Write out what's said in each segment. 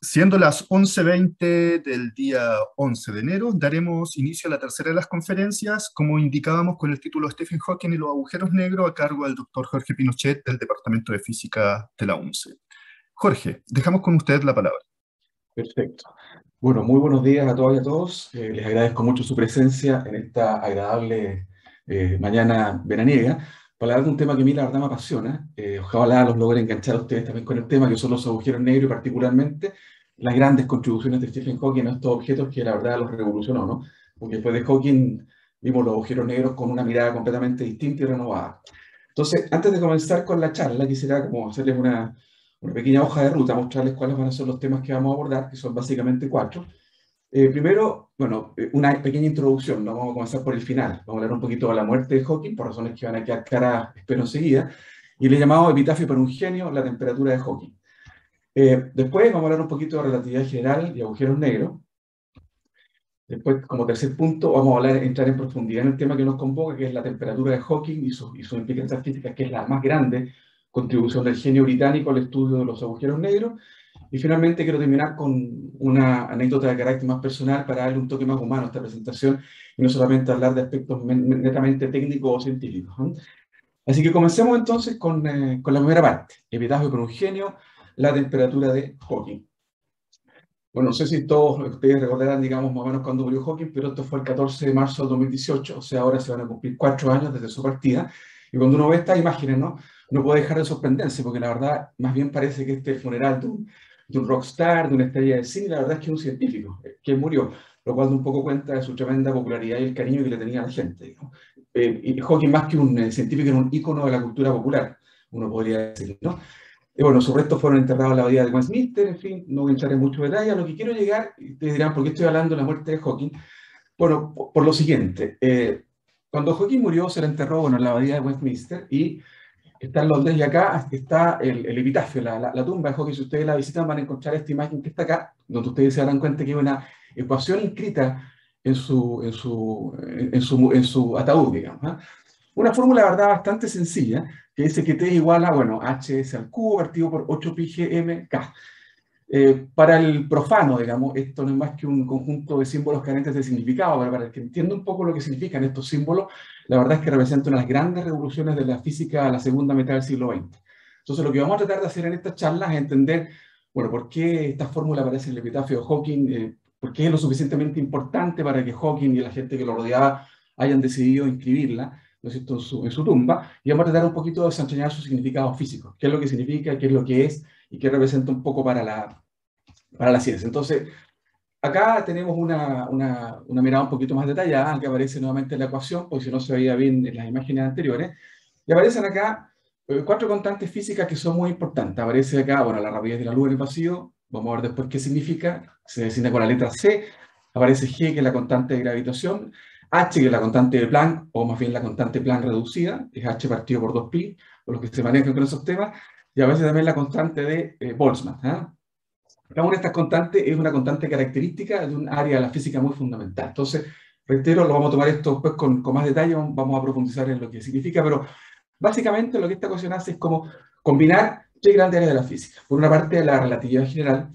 Siendo las 11:20 del día 11 de enero, daremos inicio a la tercera de las conferencias, como indicábamos con el título Stephen Hawking y los agujeros negros, a cargo del doctor Jorge Pinochet del Departamento de Física de la UNCE. Jorge, dejamos con usted la palabra. Perfecto. Bueno, muy buenos días a todas y a todos. Les agradezco mucho su presencia en esta agradable mañana veraniega para hablar de un tema que a mí la verdad me apasiona. Ojalá los logre enganchar a ustedes también con el tema, que son los agujeros negros y particularmente las grandes contribuciones de Stephen Hawking a estos objetos que la verdad los revolucionó, ¿no? Porque después de Hawking vimos los agujeros negros con una mirada completamente distinta y renovada. Entonces, antes de comenzar con la charla, quisiera como hacerles una pequeña hoja de ruta, mostrarles cuáles van a ser los temas que vamos a abordar, que son básicamente cuatro. Primero, bueno, una pequeña introducción, ¿no? Vamos a comenzar por el final. Vamos a hablar un poquito de la muerte de Hawking, por razones que van a quedar claras, espero enseguida, y le he llamado Epitafio para un genio, la temperatura de Hawking. Después vamos a hablar un poquito de relatividad general y agujeros negros. Después, como tercer punto, vamos a entrar en profundidad en el tema que nos convoca, que es la temperatura de Hawking y sus implicancias físicas, que es la más grande contribución del genio británico al estudio de los agujeros negros. Y finalmente quiero terminar con una anécdota de carácter más personal para darle un toque más humano a esta presentación y no solamente hablar de aspectos netamente técnicos o científicos, ¿eh? Así que comencemos entonces con la primera parte, Epitafio por un genio, la temperatura de Hawking. Bueno, no sé si todos ustedes recordarán, digamos, más o menos cuándo murió Hawking, pero esto fue el 14 de marzo de 2018, o sea, ahora se van a cumplir 4 años desde su partida. Y cuando uno ve estas imágenes, ¿no? No puede dejar de sorprenderse, porque la verdad, más bien parece que este funeral de un rockstar, de una estrella de cine, la verdad es que es un científico que murió, lo cual da un poco cuenta de su tremenda popularidad y el cariño que le tenía a la gente, digamos. Y Hawking, más que un científico, era un ícono de la cultura popular, uno podría decir, ¿no? Y bueno, sus restos fueron enterrados en la abadía de Westminster, en fin, no voy a entrar en mucho detalle. A lo que quiero llegar, y ustedes dirán, ¿por qué estoy hablando de la muerte de Hawking? Bueno, por lo siguiente. Cuando Hawking murió, se le enterró, bueno, en la abadía de Westminster, y está en Londres, y acá está el epitafio, la tumba de Hawking. Si ustedes la visitan, van a encontrar esta imagen que está acá, donde ustedes se darán cuenta que hay una ecuación inscrita en su ataúd, digamos, ¿eh? Una fórmula, la verdad, bastante sencilla, que dice que T es igual a, bueno, HS al cubo partido por 8 pi GMK. Para el profano, digamos, esto no es más que un conjunto de símbolos carentes de significado, pero para el que entienda un poco lo que significan estos símbolos, la verdad es que representan una de las grandes revoluciones de la física a la segunda mitad del siglo XX. Entonces, lo que vamos a tratar de hacer en esta charla es entender, bueno, por qué esta fórmula aparece en el epitafio de Hawking, por qué es lo suficientemente importante para que Hawking y la gente que lo rodeaba hayan decidido inscribirla, ¿no es cierto?, en su tumba, y vamos a tratar un poquito de desentrañar su significado físico, qué es lo que significa, qué es lo que es, y qué representa un poco para la ciencia. Entonces, acá tenemos una mirada un poquito más detallada, que aparece nuevamente en la ecuación, porque si no se veía bien en las imágenes anteriores, y aparecen acá 4 constantes físicas que son muy importantes. Aparece acá, bueno, la rapidez de la luz en el vacío, vamos a ver después qué significa, se designa con la letra C, aparece G, que es la constante de gravitación, H, que es la constante de Planck, o más bien la constante Planck reducida, es H partido por 2pi, por los que se manejan con esos temas, y aparece también la constante de Boltzmann, ¿eh? Cada una de estas constantes es una constante característica de un área de la física muy fundamental. Entonces, reitero, lo vamos a tomar esto después con más detalle, vamos a profundizar en lo que significa, pero básicamente lo que esta ecuación hace es como combinar 3 grandes áreas de la física. Por una parte, la relatividad general,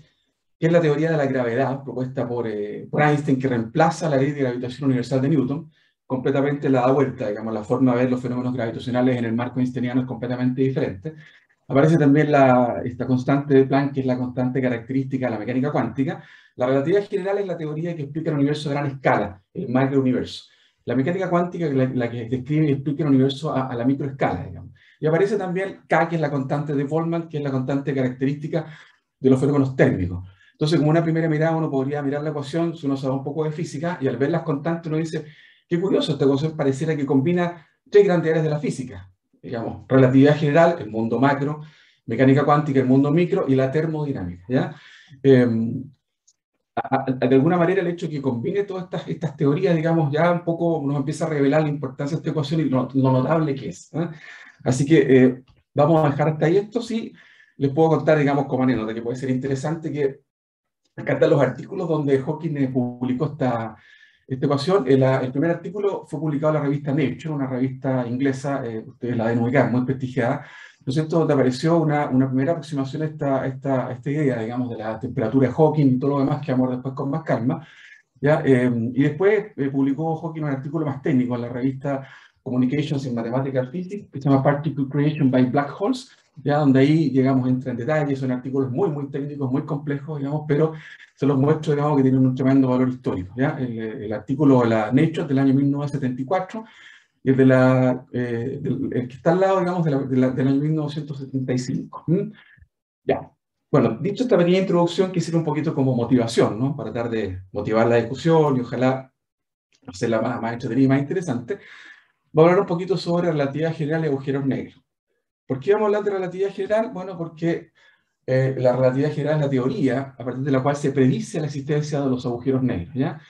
que es la teoría de la gravedad propuesta por Einstein, que reemplaza la ley de gravitación universal de Newton, completamente la da vuelta, digamos, la forma de ver los fenómenos gravitacionales en el marco einsteiniano es completamente diferente. Aparece también esta constante de Planck, que es la constante característica de la mecánica cuántica. La relatividad general es la teoría que explica el universo a gran escala, el macrouniverso. La mecánica cuántica es la que describe y explica el universo a la microescala, digamos. Y aparece también K, que es la constante de Boltzmann, que es la constante característica de los fenómenos térmicos. Entonces, como una primera mirada, uno podría mirar la ecuación, si uno sabe un poco de física, y al ver las constantes uno dice, qué curioso, esta ecuación pareciera que combina 3 grandes áreas de la física, digamos, relatividad general, el mundo macro, mecánica cuántica, el mundo micro, y la termodinámica, ¿ya? De alguna manera el hecho de que combine todas estas teorías, digamos, ya un poco nos empieza a revelar la importancia de esta ecuación y lo notable que es, ¿eh? Así que vamos a dejar hasta ahí esto. Sí, les puedo contar, digamos, como anécdota, que puede ser interesante, que acá están los artículos donde Hawking publicó esta ecuación. El primer artículo fue publicado en la revista Nature, una revista inglesa, ustedes la deben ubicar, muy prestigiada, ¿no es cierto?, donde apareció una primera aproximación a esta idea, digamos, de la temperatura de Hawking y todo lo demás que vamos a ver después con más calma, ¿ya? Y después publicó Hawking un artículo más técnico en la revista Communications in Mathematical Physics, que se llama Particle Creation by Black Holes, ya donde ahí, digamos, entra en detalle, son artículos muy, muy técnicos, muy complejos, digamos, pero se los muestro, digamos, que tienen un tremendo valor histórico, ¿ya? El artículo de la Nature del año 1974 y el, el que está al lado, digamos, del año 1975. Ya. Bueno, dicho esta pequeña introducción, quisiera un poquito como motivación, ¿no? Para tratar de motivar la discusión y ojalá hacerla más entretenida y más interesante. Voy a hablar un poquito sobre relatividad general y agujeros negros. ¿Por qué vamos a hablar de relatividad general? Bueno, porque la relatividad general es la teoría a partir de la cual se predice la existencia de los agujeros negros, ¿ya?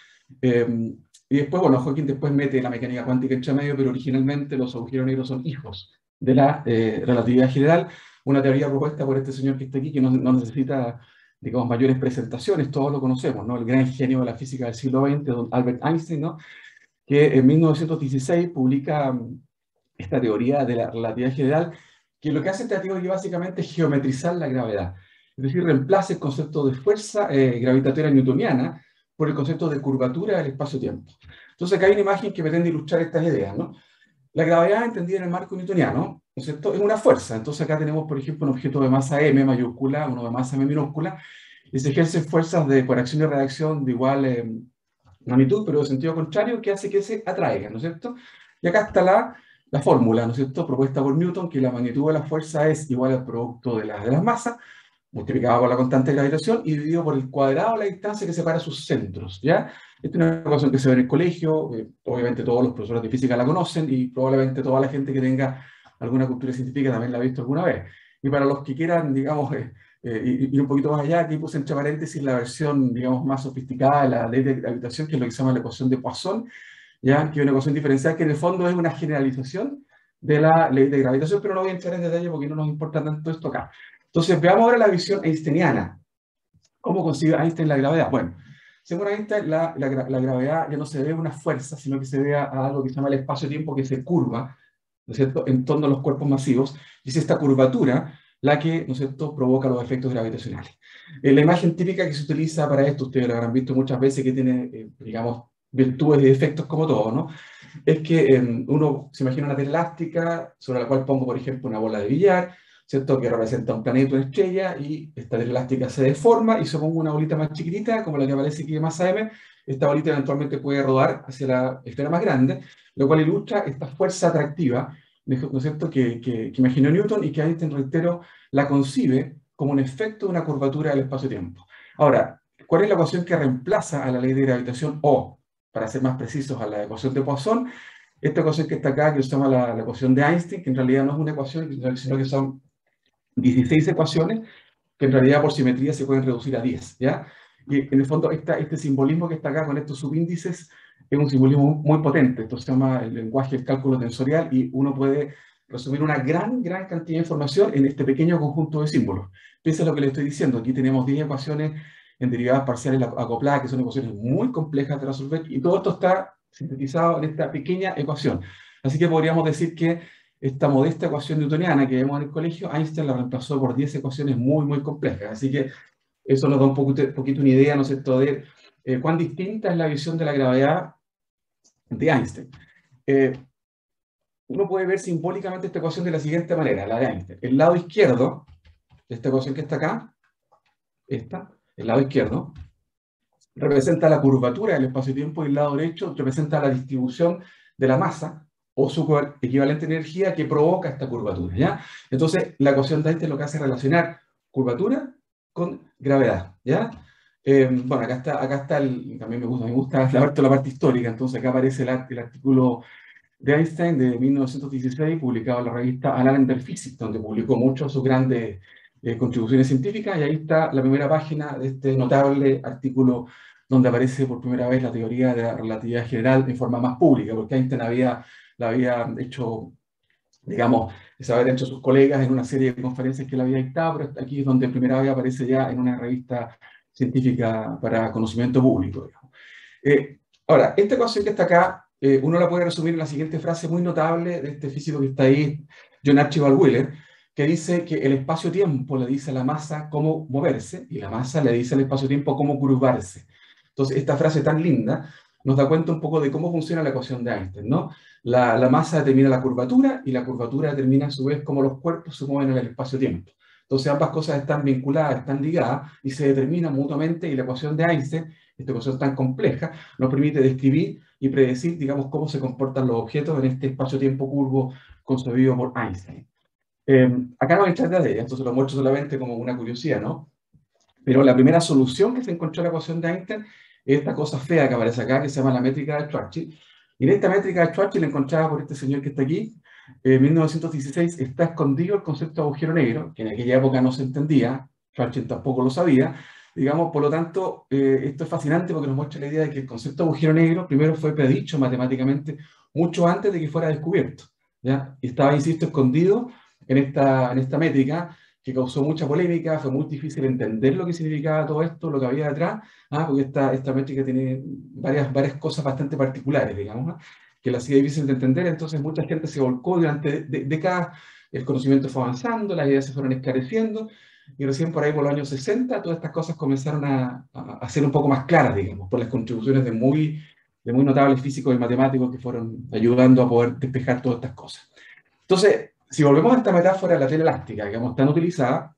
Y después, bueno, Hawking después mete la mecánica cuántica entre medio, pero originalmente los agujeros negros son hijos de la relatividad general, una teoría propuesta por este señor que está aquí, que no necesita, digamos, mayores presentaciones, todos lo conocemos, ¿no? El gran genio de la física del siglo XX, don Albert Einstein, ¿no? Que en 1916 publica esta teoría de la relatividad general, que lo que hace esta teoría básicamente es geometrizar la gravedad. Es decir, reemplaza el concepto de fuerza gravitatoria newtoniana por el concepto de curvatura del espacio-tiempo. Entonces acá hay una imagen que pretende ilustrar estas ideas, ¿no? La gravedad, entendida en el marco newtoniano, ¿no es cierto?, es una fuerza. Entonces acá tenemos, por ejemplo, un objeto de masa m mayúscula, uno de masa m minúscula, y se ejercen fuerzas por acción y reacción de igual magnitud, pero de sentido contrario, que hace que se atraigan, ¿no es cierto? Y acá está la fórmula, ¿no es cierto?, propuesta por Newton, que la magnitud de la fuerza es igual al producto de las masas, multiplicado por la constante de gravitación y dividido por el cuadrado de la distancia que separa sus centros, ¿ya? Esta es una ecuación que se ve en el colegio, obviamente todos los profesores de física la conocen y probablemente toda la gente que tenga alguna cultura científica también la ha visto alguna vez. Y para los que quieran, digamos, ir un poquito más allá, aquí puse entre paréntesis la versión, digamos, más sofisticada de la ley de gravitación, que es lo que se llama la ecuación de Poisson, ¿ya? Que es una ecuación diferencial que en el fondo es una generalización de la ley de gravitación, pero no voy a entrar en detalle porque no nos importa tanto esto acá. Entonces, veamos ahora la visión einsteiniana. ¿Cómo concibe Einstein la gravedad? Bueno, según Einstein, la gravedad ya no se debe a una fuerza, sino que se debe a algo que se llama el espacio-tiempo, que se curva, ¿no es cierto?, en torno a los cuerpos masivos, y es esta curvatura la que, ¿no es cierto?, provoca los efectos gravitacionales. La imagen típica que se utiliza para esto, ustedes lo habrán visto muchas veces, que tiene, digamos, virtudes y defectos como todo, ¿no? Es que uno se imagina una tela elástica sobre la cual pongo, por ejemplo, una bola de billar, ¿cierto?, que representa un planeta, una estrella, y esta tela elástica se deforma y se pongo una bolita más chiquitita, como la que aparece aquí de masa m. Esta bolita eventualmente puede rodar hacia la esfera más grande, lo cual ilustra esta fuerza atractiva, ¿no es cierto?, que imaginó Newton y que Einstein, reitero, la concibe como un efecto de una curvatura del espacio-tiempo. Ahora, ¿cuál es la ecuación que reemplaza a la ley de gravitación o, para ser más precisos, a la ecuación de Poisson? Esta ecuación que está acá, que se llama la ecuación de Einstein, que en realidad no es una ecuación, sino que son 16 ecuaciones que en realidad por simetría se pueden reducir a 10, ¿ya? Y en el fondo este simbolismo que está acá con estos subíndices es un simbolismo muy potente. Esto se llama el lenguaje del cálculo tensorial y uno puede resumir una gran cantidad de información en este pequeño conjunto de símbolos. Piensa lo que le estoy diciendo. Aquí tenemos 10 ecuaciones en derivadas parciales acopladas, que son ecuaciones muy complejas de resolver, y todo esto está sintetizado en esta pequeña ecuación. Así que podríamos decir que esta modesta ecuación newtoniana que vemos en el colegio, Einstein la reemplazó por 10 ecuaciones muy complejas. Así que eso nos da un poquito una idea, ¿no es cierto?, de cuán distinta es la visión de la gravedad de Einstein. Uno puede ver simbólicamente esta ecuación de la siguiente manera, la de Einstein. El lado izquierdo de esta ecuación que está acá, el lado izquierdo, representa la curvatura del espacio-tiempo y el lado derecho representa la distribución de la masa o su equivalente energía que provoca esta curvatura, ¿ya? Entonces, la ecuación de Einstein lo que hace es relacionar curvatura con gravedad, ¿ya? Bueno, acá está también me gusta la parte histórica, entonces acá aparece el artículo de Einstein de 1916, publicado en la revista Annalen Physics, donde publicó muchas de sus grandes contribuciones científicas, y ahí está la primera página de este notable artículo donde aparece por primera vez la teoría de la relatividad general en forma más pública, porque Einstein la había hecho, digamos, se había hecho sus colegas en una serie de conferencias que él había dictado, pero aquí es donde primera vez aparece ya en una revista científica para conocimiento público, digamos. Ahora, esta ecuación que está acá, uno la puede resumir en la siguiente frase muy notable de este físico que está ahí, John Archibald Wheeler, que dice que el espacio-tiempo le dice a la masa cómo moverse y la masa le dice al espacio-tiempo cómo curvarse. Entonces, esta frase tan linda nos da cuenta un poco de cómo funciona la ecuación de Einstein, ¿no? La masa determina la curvatura y la curvatura determina a su vez cómo los cuerpos se mueven en el espacio-tiempo. Entonces, ambas cosas están vinculadas, están ligadas y se determinan mutuamente, y la ecuación de Einstein, esta ecuación tan compleja, nos permite describir y predecir, digamos, cómo se comportan los objetos en este espacio-tiempo curvo concebido por Einstein. Acá no hay echar de ella, esto se lo muestro solamente como una curiosidad, ¿no? Pero la primera solución que se encontró a la ecuación de Einstein es esta cosa fea que aparece acá, que se llama la métrica de Schwarzschild. Y en esta métrica de Schwarzschild, encontrada por este señor que está aquí, en 1916, está escondido el concepto de agujero negro, que en aquella época no se entendía, Schwarzschild tampoco lo sabía. Digamos, por lo tanto, esto es fascinante porque nos muestra la idea de que el concepto de agujero negro primero fue predicho matemáticamente mucho antes de que fuera descubierto, ¿ya? Y estaba, insisto, escondido en esta métrica, que causó mucha polémica. Fue muy difícil entender lo que significaba todo esto, lo que había detrás, porque esta métrica tiene varias cosas bastante particulares, digamos, ¿no? Que la hacía difícil de entender. Entonces mucha gente se volcó durante décadas, el conocimiento fue avanzando, las ideas se fueron esclareciendo, y recién por ahí, por los años 60, todas estas cosas comenzaron a ser un poco más claras, digamos, por las contribuciones de muy notables físicos y matemáticos que fueron ayudando a poder despejar todas estas cosas. Entonces, si volvemos a esta metáfora de la tela elástica, digamos, tan utilizada,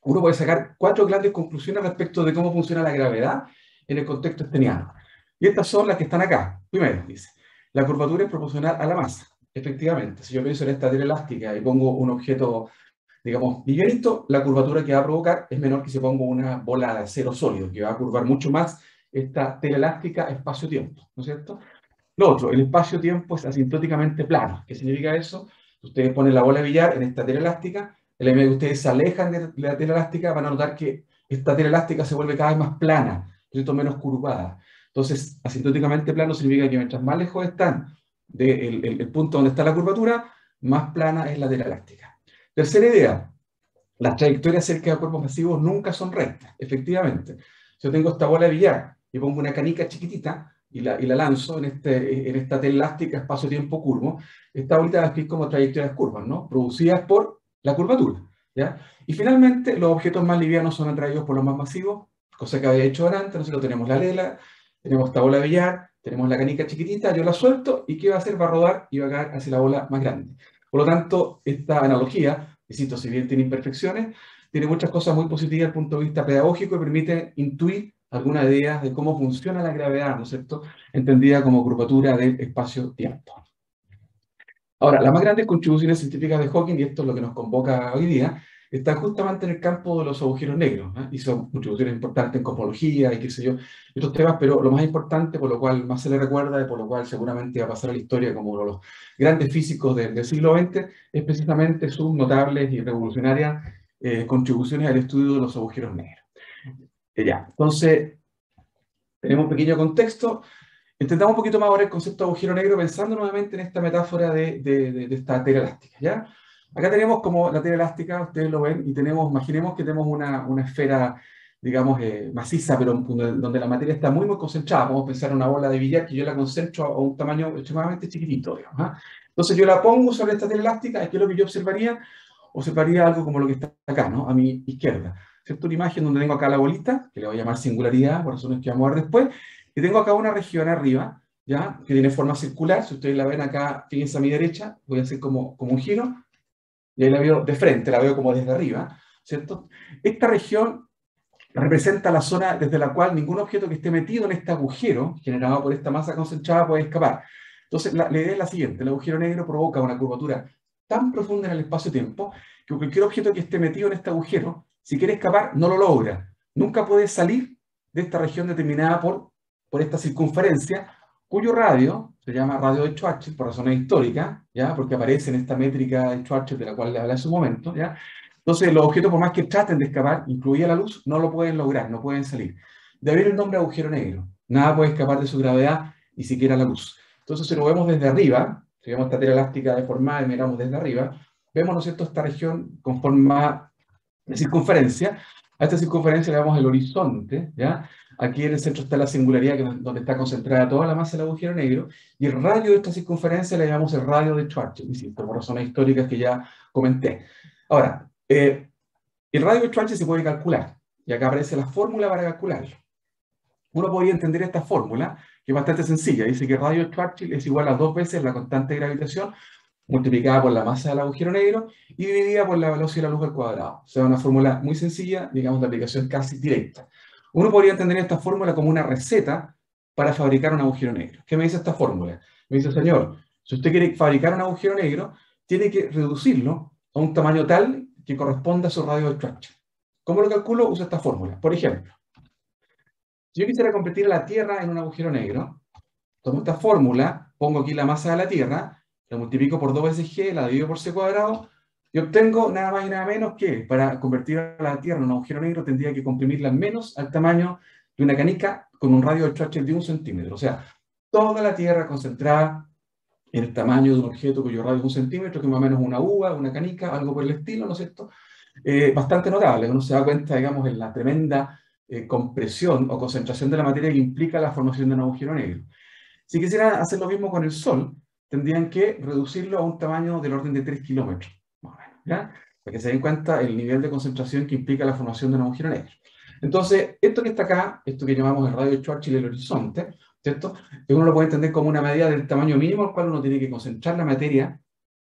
uno puede sacar 4 grandes conclusiones respecto de cómo funciona la gravedad en el contexto esteniano. Y estas son las que están acá. Primero, dice, la curvatura es proporcional a la masa. Efectivamente, si yo pienso en esta tela elástica y pongo un objeto, digamos, livianito, la curvatura que va a provocar es menor que si pongo una bola de acero sólido, que va a curvar mucho más esta tela elástica espacio-tiempo, ¿no es cierto? Lo otro, el espacio-tiempo es asintóticamente plano. ¿Qué significa eso? Ustedes ponen la bola de billar en esta tela elástica, en la medida que ustedes se alejan de la tela elástica, van a notar que esta tela elástica se vuelve cada vez más plana, menos curvada. Entonces, asintóticamente plano significa que mientras más lejos están del punto donde está la curvatura, más plana es la tela elástica. Tercera idea, las trayectorias cerca de cuerpos masivos nunca son rectas, efectivamente. Si yo tengo esta bola de billar y pongo una canica chiquitita y la lanzo en esta tela elástica espacio-tiempo curvo, esta bolita la escribir como trayectorias curvas, ¿no? Producidas por la curvatura, ¿ya? Y finalmente, los objetos más livianos son atraídos por los más masivos, cosa que había hecho antes. Nosotros tenemos la lela, tenemos esta bola de billar, tenemos la canica chiquitita, yo la suelto y ¿qué va a hacer? Va a rodar y va a caer hacia la bola más grande. Por lo tanto, esta analogía, insisto, si bien tiene imperfecciones, tiene muchas cosas muy positivas desde el punto de vista pedagógico y permite intuir algunas ideas de cómo funciona la gravedad, ¿no es cierto?, entendida como curvatura del espacio-tiempo. Ahora, las más grandes contribuciones científicas de Hawking, y esto es lo que nos convoca hoy día, están justamente en el campo de los agujeros negros, ¿eh? Hizo contribuciones importantes en cosmología y qué sé yo, y otros temas, pero lo más importante, por lo cual más se le recuerda y por lo cual seguramente va a pasar a la historia como uno de los grandes físicos del siglo XX, es precisamente sus notables y revolucionarias contribuciones al estudio de los agujeros negros. Ya, entonces, tenemos un pequeño contexto. Entendamos un poquito más ahora el concepto de agujero negro pensando nuevamente en esta metáfora de esta tela elástica, ¿ya? Acá tenemos como la tela elástica, ustedes lo ven, y tenemos, imaginemos que tenemos una esfera, digamos, maciza, pero donde la materia está muy concentrada. Podemos pensar en una bola de billar que yo la concentro a un tamaño extremadamente chiquitito, digamos, ¿ah? Entonces yo la pongo sobre esta tela elástica, y ¿qué es lo que yo observaría? Observaría algo como lo que está acá, ¿no? A mi izquierda, ¿cierto? Una imagen donde tengo acá la bolita, que le voy a llamar singularidad, por razones que vamos a ver después, y tengo acá una región arriba, ¿ya? Que tiene forma circular. Si ustedes la ven acá, fíjense a mi derecha, voy a hacer como un giro, y ahí la veo de frente, la veo como desde arriba, ¿cierto? Esta región representa la zona desde la cual ningún objeto que esté metido en este agujero, generado por esta masa concentrada, puede escapar. Entonces, la idea es la siguiente: el agujero negro provoca una curvatura tan profunda en el espacio-tiempo que cualquier objeto que esté metido en este agujero, si quiere escapar, no lo logra. Nunca puede salir de esta región determinada por esta circunferencia, cuyo radio se llama radio de Schwarzschild por razones históricas, ¿ya? Porque aparece en esta métrica de Schwarzschild de la cual le hablé en su momento, ¿ya? Entonces los objetos, por más que traten de escapar, incluida la luz, no lo pueden lograr, no pueden salir. De ahí el nombre agujero negro. Nada puede escapar de su gravedad, ni siquiera la luz. Entonces, si lo vemos desde arriba, si vemos esta tela elástica deformada y miramos desde arriba, vemos, ¿no es cierto?, esta región con forma de circunferencia. A esta circunferencia le damos el horizonte, ¿ya? Aquí en el centro está la singularidad, donde está concentrada toda la masa del agujero negro, y el radio de esta circunferencia le llamamos el radio de Schwarzschild, insisto, por razones históricas que ya comenté. Ahora, el radio de Schwarzschild se puede calcular, y acá aparece la fórmula para calcularlo. Uno podría entender esta fórmula, que es bastante sencilla. Dice que el radio de Schwarzschild es igual a 2 veces la constante de gravitación multiplicada por la masa del agujero negro y dividida por la velocidad de la luz al cuadrado. O sea, una fórmula muy sencilla, digamos, de aplicación casi directa. Uno podría entender esta fórmula como una receta para fabricar un agujero negro. ¿Qué me dice esta fórmula? Me dice, señor, si usted quiere fabricar un agujero negro, tiene que reducirlo a un tamaño tal que corresponda a su radio de Schwarzschild. ¿Cómo lo calculo? Uso esta fórmula. Por ejemplo, si yo quisiera convertir a la Tierra en un agujero negro, tomo esta fórmula, pongo aquí la masa de la Tierra, la multiplico por 2 veces g, la divido por c cuadrado, y obtengo nada más y nada menos que, para convertir a la Tierra en un agujero negro, tendría que comprimirla al menos al tamaño de una canica con un radio de Schwarzschild de 1 centímetro. O sea, toda la Tierra concentrada en el tamaño de un objeto cuyo radio es 1 centímetro, que más o menos una uva, una canica, algo por el estilo, ¿no es cierto? Bastante notable. Uno se da cuenta, digamos, en la tremenda compresión o concentración de la materia que implica la formación de un agujero negro. Si quisieran hacer lo mismo con el Sol, tendrían que reducirlo a un tamaño del orden de 3 kilómetros, más o menos, ¿ya? Para que se den cuenta el nivel de concentración que implica la formación de un agujero negro. Entonces, esto que está acá, esto que llamamos el radio de Schwarzschild, el horizonte, ¿cierto? Uno lo puede entender como una medida del tamaño mínimo al cual uno tiene que concentrar la materia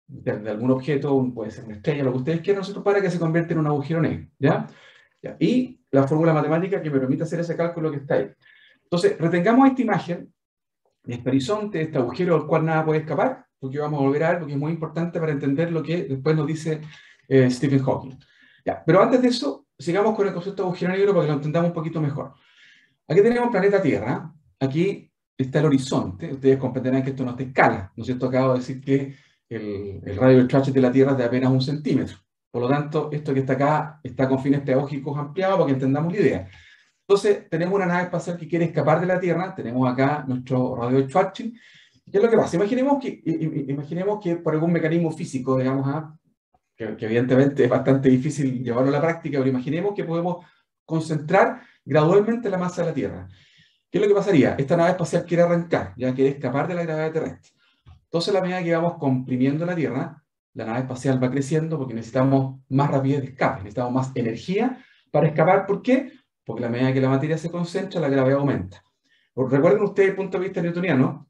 de algún objeto, puede ser una estrella, lo que ustedes quieran, ¿cierto? Para que se convierta en un agujero negro, ¿ya? Y la fórmula matemática que me permite hacer ese cálculo que está ahí. Entonces, retengamos esta imagen de este horizonte, este agujero al cual nada puede escapar, porque vamos a volver a ver, porque es muy importante para entender lo que después nos dice Stephen Hawking. Ya, pero antes de eso, sigamos con el concepto de agujero negro para que lo entendamos un poquito mejor. Aquí tenemos el planeta Tierra, aquí está el horizonte, ustedes comprenderán que esto no es de escala, ¿no es cierto? Acabo de decir que el radio del Schwarzschild de la Tierra es de apenas 1 centímetro. Por lo tanto, esto que está acá está con fines pedagógicos ampliados para que entendamos la idea. Entonces, tenemos una nave espacial que quiere escapar de la Tierra, tenemos acá nuestro radio de Schwarzschild. ¿Qué es lo que pasa? Imaginemos que por algún mecanismo físico, digamos, que evidentemente es bastante difícil llevarlo a la práctica, pero imaginemos que podemos concentrar gradualmente la masa de la Tierra. ¿Qué es lo que pasaría? Esta nave espacial quiere arrancar, ya quiere escapar de la gravedad terrestre. Entonces, a la medida que vamos comprimiendo la Tierra, la nave espacial va creciendo porque necesitamos más rapidez de escape, necesitamos más energía para escapar. ¿Por qué? Porque a la medida que la materia se concentra, la gravedad aumenta. Recuerden ustedes, desde el punto de vista newtoniano,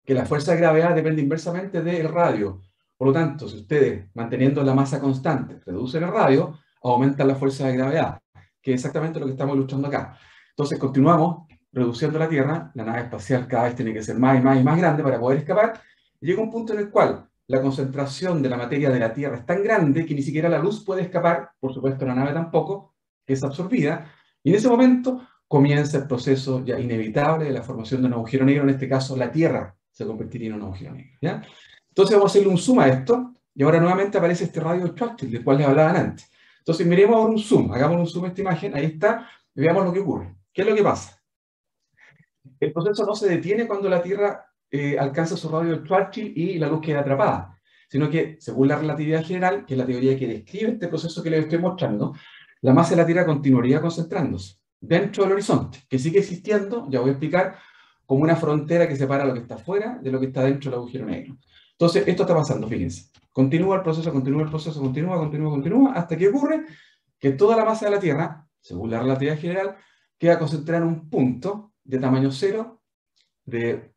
que la fuerza de gravedad depende inversamente del radio. Por lo tanto, si ustedes, manteniendo la masa constante, reducen el radio, aumentan la fuerza de gravedad, que es exactamente lo que estamos ilustrando acá. Entonces, continuamos reduciendo la Tierra, la nave espacial cada vez tiene que ser más y más y más grande para poder escapar, y llega un punto en el cual la concentración de la materia de la Tierra es tan grande que ni siquiera la luz puede escapar, por supuesto la nave tampoco, que es absorbida, y en ese momento comienza el proceso ya inevitable de la formación de un agujero negro, en este caso la Tierra se convertiría en un agujero negro, ¿ya? Entonces vamos a hacerle un zoom a esto, y ahora nuevamente aparece este radio de Schwarzschild, del cual les hablaban antes. Entonces miremos ahora un zoom, hagamos un zoom a esta imagen, ahí está, y veamos lo que ocurre. ¿Qué es lo que pasa? El proceso no se detiene cuando la Tierra alcanza su radio de Schwarzschild y la luz queda atrapada, sino que, según la relatividad general, que es la teoría que describe este proceso que les estoy mostrando, la masa de la Tierra continuaría concentrándose dentro del horizonte, que sigue existiendo, ya voy a explicar, como una frontera que separa lo que está fuera de lo que está dentro del agujero negro. Entonces, esto está pasando, fíjense. Continúa el proceso, continúa, hasta que ocurre que toda la masa de la Tierra, según la relatividad general, queda concentrada en un punto de tamaño cero, de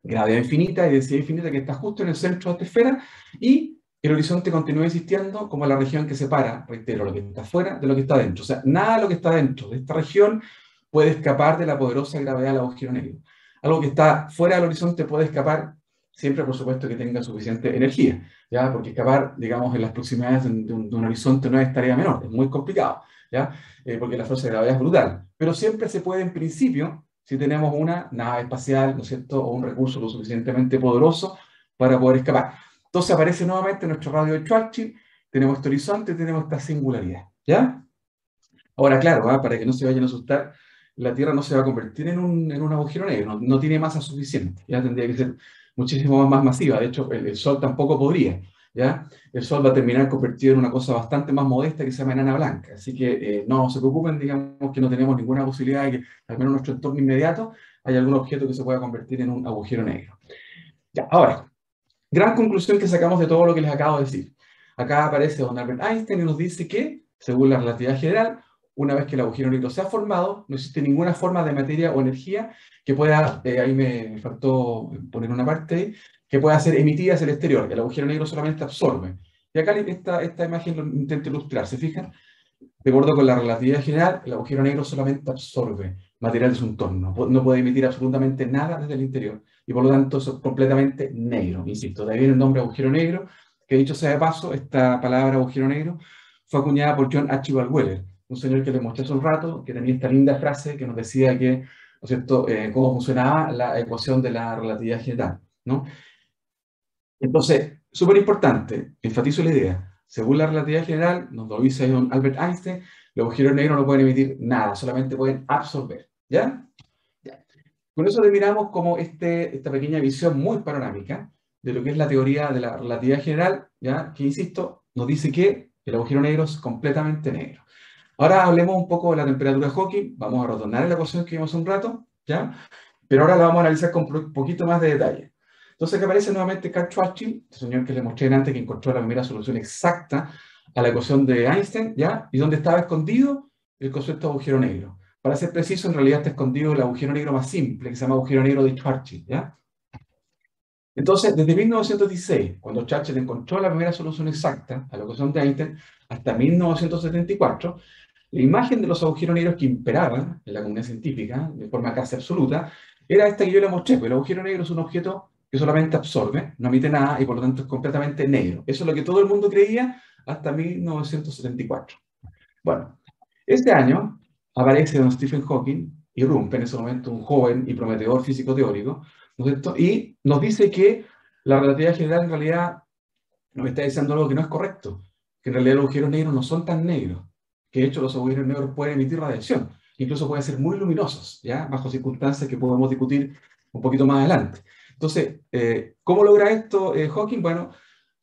gravedad infinita y densidad infinita, que está justo en el centro de esta esfera, y el horizonte continúa existiendo como la región que separa, reitero, lo que está fuera de lo que está dentro. O sea, nada de lo que está dentro de esta región puede escapar de la poderosa gravedad del agujero negro. Algo que está fuera del horizonte puede escapar siempre, por supuesto, que tenga suficiente energía, ¿ya? Porque escapar, digamos, en las proximidades de un horizonte no es tarea menor, es muy complicado, ¿ya? Porque la fuerza de gravedad es brutal. Pero siempre se puede, en principio, si tenemos una nave espacial, ¿no es cierto?, o un recurso lo suficientemente poderoso para poder escapar. Entonces aparece nuevamente nuestro radio de Schwarzschild, tenemos este horizonte, tenemos esta singularidad, ¿ya? Ahora, claro, para que no se vayan a asustar, la Tierra no se va a convertir en un agujero negro, no tiene masa suficiente, ya tendría que ser muchísimo más masiva. De hecho, el Sol tampoco podría. ¿ya? El Sol va a terminar convertido en una cosa bastante más modesta que se llama enana blanca. Así que no se preocupen, digamos que no tenemos ninguna posibilidad de que, al menos en nuestro entorno inmediato, haya algún objeto que se pueda convertir en un agujero negro. Ya, ahora, gran conclusión que sacamos de todo lo que les acabo de decir. Acá aparece don Albert Einstein y nos dice que, según la relatividad general, una vez que el agujero negro se ha formado, no existe ninguna forma de materia o energía que pueda, ahí me faltó poner una parte ahí, que pueda ser emitida hacia el exterior. El agujero negro solamente absorbe. Y acá esta imagen lo intento ilustrar, ¿se fijan? De acuerdo con la relatividad general, el agujero negro solamente absorbe material de su entorno. No puede emitir absolutamente nada desde el interior. Y por lo tanto es completamente negro. Insisto, de ahí viene el nombre agujero negro, que dicho sea de paso, esta palabra agujero negro fue acuñada por John Archibald Wheeler, un señor que les mostré hace un rato, que tenía esta linda frase que nos decía que, ¿no es cierto?, cómo funcionaba la ecuación de la relatividad general, ¿no? Entonces, súper importante, enfatizo la idea. Según la relatividad general, nos lo dice don Albert Einstein, los agujeros negros no pueden emitir nada, solamente pueden absorber. ¿Ya? Ya. Con eso terminamos como esta pequeña visión muy panorámica de lo que es la teoría de la relatividad general, ¿ya? Que, insisto, nos dice que el agujero negro es completamente negro. Ahora hablemos un poco de la temperatura de Hawking. Vamos a retornar a la ecuación que vimos hace un rato, ¿ya? Pero ahora la vamos a analizar con un poquito más de detalle. Entonces, aquí aparece nuevamente Karl Schwarzschild, el señor que les mostré antes, que encontró la primera solución exacta a la ecuación de Einstein, ¿ya? Y donde estaba escondido el concepto de agujero negro. Para ser preciso, en realidad está escondido el agujero negro más simple, que se llama agujero negro de Schwarzschild, ¿ya? Entonces, desde 1916, cuando Schwarzschild encontró la primera solución exacta a la ecuación de Einstein, hasta 1974, la imagen de los agujeros negros que imperaban en la comunidad científica, de forma casi absoluta, era esta que yo le mostré, pues el agujero negro es un objeto que solamente absorbe, no emite nada y por lo tanto es completamente negro. Eso es lo que todo el mundo creía hasta 1974. Bueno, este año aparece don Stephen Hawking, irrumpe en ese momento un joven y prometedor físico teórico, ¿no es cierto? Y nos dice que la relatividad general en realidad nos está diciendo algo que no es correcto, que en realidad los agujeros negros no son tan negros, que de hecho los agujeros negros pueden emitir radiación, incluso pueden ser muy luminosos, ¿ya? Bajo circunstancias que podemos discutir un poquito más adelante. Entonces, ¿cómo logra esto Hawking? Bueno,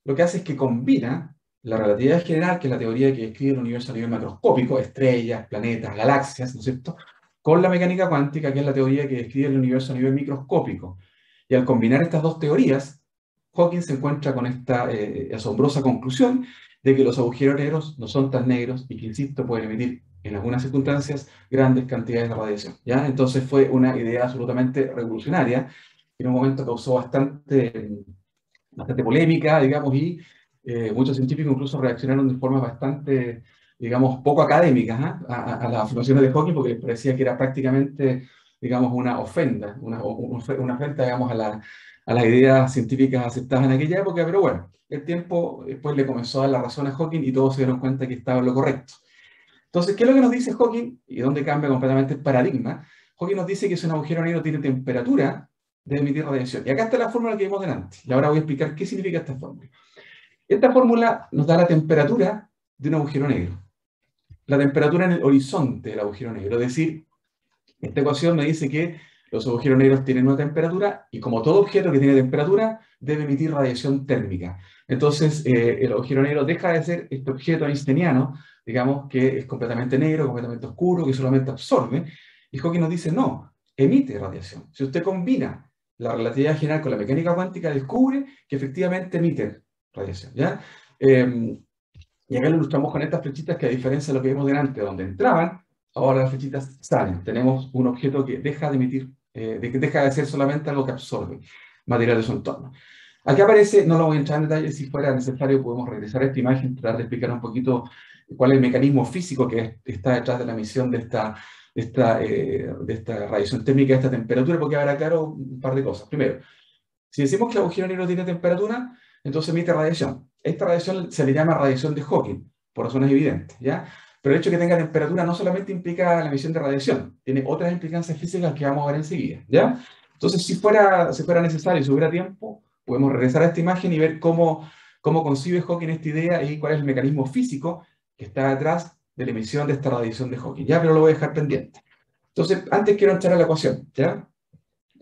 lo que hace es que combina la relatividad general, que es la teoría que describe el universo a nivel macroscópico, estrellas, planetas, galaxias, ¿no es cierto?, con la mecánica cuántica, que es la teoría que describe el universo a nivel microscópico. Y al combinar estas dos teorías, Hawking se encuentra con esta asombrosa conclusión de que los agujeros negros no son tan negros y que, insisto, pueden emitir en algunas circunstancias grandes cantidades de radiación, ¿ya? Entonces fue una idea absolutamente revolucionaria, que en un momento causó bastante polémica, digamos, y muchos científicos incluso reaccionaron de forma bastante, digamos, poco académicas, ¿eh? A las afirmaciones de Hawking, porque les parecía que era prácticamente, digamos, una ofensa, una ofensa, digamos, a las ideas científicas aceptadas en aquella época, pero bueno, el tiempo después le comenzó a dar la razón a Hawking y todos se dieron cuenta que estaba en lo correcto. Entonces, ¿qué es lo que nos dice Hawking? Y dónde cambia completamente el paradigma. Hawking nos dice que si un agujero negro tiene temperatura, debe emitir radiación. Y acá está la fórmula que vimos delante. Y ahora voy a explicar qué significa esta fórmula. Esta fórmula nos da la temperatura de un agujero negro. La temperatura en el horizonte del agujero negro. Es decir, esta ecuación me dice que los agujeros negros tienen una temperatura y como todo objeto que tiene temperatura, debe emitir radiación térmica. Entonces, el agujero negro deja de ser este objeto einsteiniano, digamos, que es completamente negro, completamente oscuro, que solamente absorbe. Y Hawking nos dice, no, emite radiación. Si usted combina la relatividad general con la mecánica cuántica, descubre que efectivamente emite radiación, ¿ya? Y acá lo ilustramos con estas flechitas que, a diferencia de lo que vimos delante, donde entraban, ahora las flechitas salen. Tenemos un objeto que deja de emitir, que deja de ser solamente algo que absorbe material de su entorno. Aquí aparece, no lo voy a entrar en detalle, si fuera necesario podemos regresar a esta imagen, tratar de explicar un poquito cuál es el mecanismo físico que está detrás de la emisión de esta radiación térmica, de esta temperatura, porque habrá claro un par de cosas. Primero, si decimos que el agujero negro tiene temperatura, entonces emite radiación. Esta radiación se le llama radiación de Hawking, por razones evidentes, ¿ya? Pero el hecho de que tenga temperatura no solamente implica la emisión de radiación, tiene otras implicancias físicas que vamos a ver enseguida, ¿ya? Entonces, si fuera necesario, si hubiera tiempo, podemos regresar a esta imagen y ver cómo concibe Hawking esta idea y cuál es el mecanismo físico que está detrás de la emisión de esta radiación de Hawking, ¿ya? Pero lo voy a dejar pendiente. Entonces, antes quiero entrar a la ecuación, ¿ya?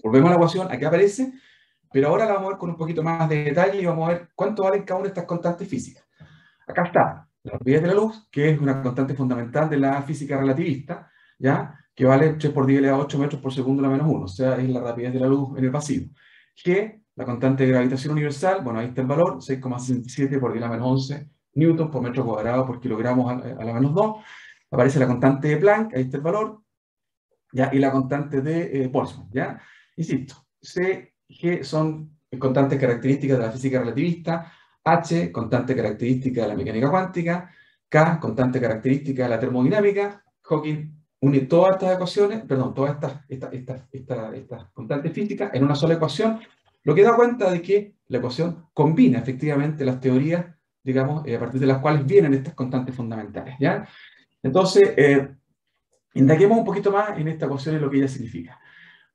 Volvemos a la ecuación, aquí aparece Pero ahora la vamos a ver con un poquito más de detalle y vamos a ver cuánto valen cada una de estas constantes físicas. Acá está la rapidez de la luz, que es una constante fundamental de la física relativista, ¿ya? Que vale 3 por 10 elevado a 8 metros por segundo a la menos 1, o sea, es la rapidez de la luz en el vacío. G, la constante de gravitación universal, bueno, ahí está el valor, 6,67 por 10 a la menos 11 newton por metro cuadrado por kilogramos a la menos 2. Aparece la constante de Planck, ahí está el valor, ¿ya? Y la constante de Boltzmann, ¿ya? Insisto, C, G son constantes características de la física relativista, H, constante característica de la mecánica cuántica, K, constante característica de la termodinámica. Hawking une todas estas ecuaciones, perdón, todas estas constantes físicas en una sola ecuación, lo que da cuenta de que la ecuación combina efectivamente las teorías, digamos, a partir de las cuales vienen estas constantes fundamentales, ¿ya? Entonces, indaguemos un poquito más en esta ecuación y lo que ella significa.